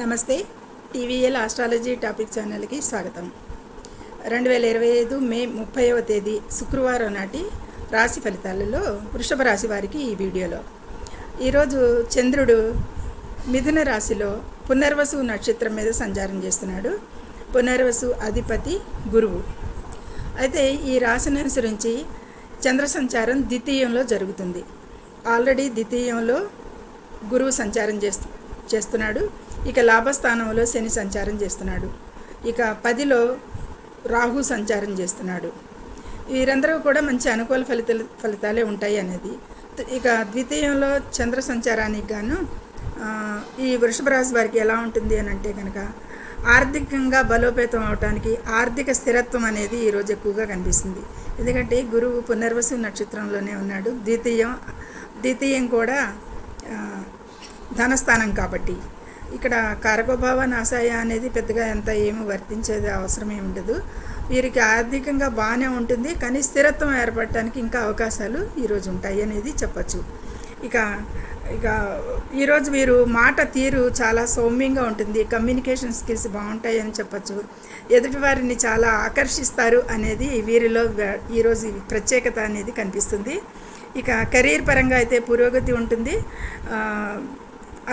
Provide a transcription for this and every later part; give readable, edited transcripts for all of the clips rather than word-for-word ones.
నమస్తే. TVL astrology topic ఛానల్కి స్వాగతం. 2025 మే 30వ తేదీ శుక్రవారం నాటి రాశి ఫలితాలలో వృషభ రాశి వారికి ఈ వీడియోలో ఈరోజు చంద్రుడు మిథున రాశిలో పునర్వసు నక్షత్రం మీద సంచారం చేస్తున్నాడు. పునర్వసు అధిపతి గురువు. అయితే ఈ రాశిని అనుసరించి చంద్ర సంచారం ద్వితీయంలో జరుగుతుంది. ఆల్రెడీ ద్వితీయంలో గురువు సంచారం చేస్తున్నాడు. ఇక లాభస్థానంలో శని సంచారం చేస్తున్నాడు. ఇక 10లో రాహు సంచారం చేస్తున్నాడు. వీరందరూ కూడా మంచి అనుకూల ఫలితాలే ఉంటాయి అనేది. ఇక ద్వితీయంలో చంద్ర సంచారానికి గాను ఈ వృషభ రాశి వారికి ఎలా ఉంటుంది అని అంటే కనుక ఆర్థికంగా బలోపేతం అవడానికి ఆర్థిక స్థిరత్వం అనేది ఈరోజు ఎక్కువగా కనిపిస్తుంది. ఎందుకంటే గురువు పునర్వసు నక్షత్రంలోనే ఉన్నాడు. ద్వితీయం కూడా ధనస్థానం కాబట్టి ఇక్కడ కారకోభావ నాశాయ అనేది పెద్దగా ఎంత ఏమి వర్తించేది అవసరమే ఉండదు. వీరికి ఆర్థికంగా బాగానే ఉంటుంది, కానీ స్థిరత్వం ఏర్పడటానికి ఇంకా అవకాశాలు ఈరోజు ఉంటాయి అనేది చెప్పచ్చు. ఇక ఈరోజు వీరు మాట తీరు చాలా సౌమ్యంగా ఉంటుంది. కమ్యూనికేషన్ స్కిల్స్ బాగుంటాయి అని చెప్పచ్చు. ఎదుటివారిని చాలా ఆకర్షిస్తారు అనేది వీరిలో ఈరోజు ప్రత్యేకత అనేది కనిపిస్తుంది. ఇక కెరీర్ పరంగా అయితే పురోగతి ఉంటుంది,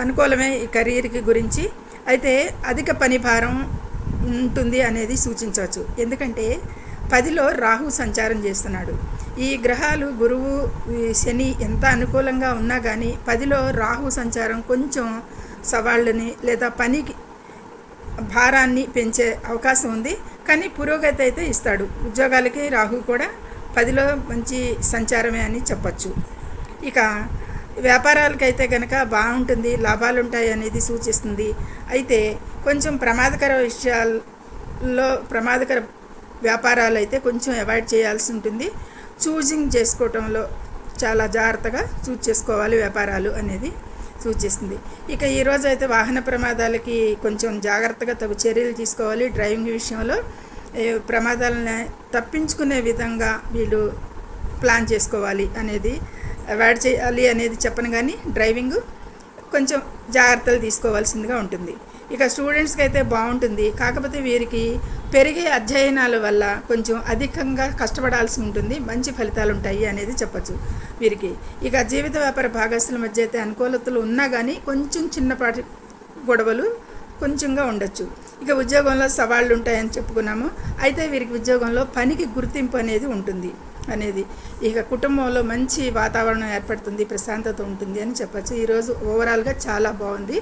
అనుకూలమే ఈ కెరీర్కి గురించి. అయితే అధిక పని భారం ఉంటుంది అనేది సూచించవచ్చు. ఎందుకంటే 10లో రాహు సంచారం చేస్తున్నాడు. ఈ గ్రహాలు గురువు శని ఎంత అనుకూలంగా ఉన్నా కానీ 10లో రాహు సంచారం కొంచెం సవాళ్ళని లేదా పనికి భారాన్ని పెంచే అవకాశం ఉంది. కానీ పురోగతి అయితే ఇస్తాడు. ఉద్యోగాలకి రాహు కూడా 10లో మంచి సంచారమే అని చెప్పచ్చు. ఇక వ్యాపారాలకైతే కనుక బాగుంటుంది, లాభాలు ఉంటాయి అనేది సూచిస్తుంది. అయితే కొంచెం ప్రమాదకర వ్యాపారాలు అయితే కొంచెం అవాయిడ్ చేయాల్సి ఉంటుంది. చూజింగ్ చేసుకోవటంలో చాలా జాగ్రత్తగా చూజ్ చేసుకోవాలి వ్యాపారాలు అనేది సూచిస్తుంది. ఇక ఈరోజు అయితే వాహన ప్రమాదాలకి కొంచెం జాగ్రత్తగా తగు చర్యలు తీసుకోవాలి. డ్రైవింగ్ విషయంలో ప్రమాదాలను తప్పించుకునే విధంగా వీళ్ళు ప్లాన్ చేసుకోవాలి అనేది, అవాయిడ్ చేయాలి అనేది చెప్పను, కానీ డ్రైవింగ్ కొంచెం జాగ్రత్తలు తీసుకోవాల్సిందిగా ఉంటుంది. ఇక స్టూడెంట్స్కి అయితే బాగుంటుంది, కాకపోతే వీరికి పెరిగే అధ్యయనాల వల్ల కొంచెం అధికంగా కష్టపడాల్సి ఉంటుంది. మంచి ఫలితాలు ఉంటాయి అనేది చెప్పచ్చు వీరికి. ఇక జీవిత వ్యాపార భాగస్తుల మధ్య అయితే అనుకూలతలు ఉన్నా కానీ కొంచెం చిన్నపాటి గొడవలు కొంచెంగా ఉండొచ్చు. ఇక ఉద్యోగంలో సవాళ్ళు ఉంటాయని చెప్పుకున్నాము. అయితే వీరికి ఉద్యోగంలో పనికి గుర్తింపు అనేది ఉంటుంది అనేది. ఇక కుటుంబంలో మంచి వాతావరణం ఏర్పడుతుంది, ప్రశాంతత ఉంటుంది అని చెప్పచ్చు. ఈరోజు ఓవరాల్గా చాలా బాగుంది.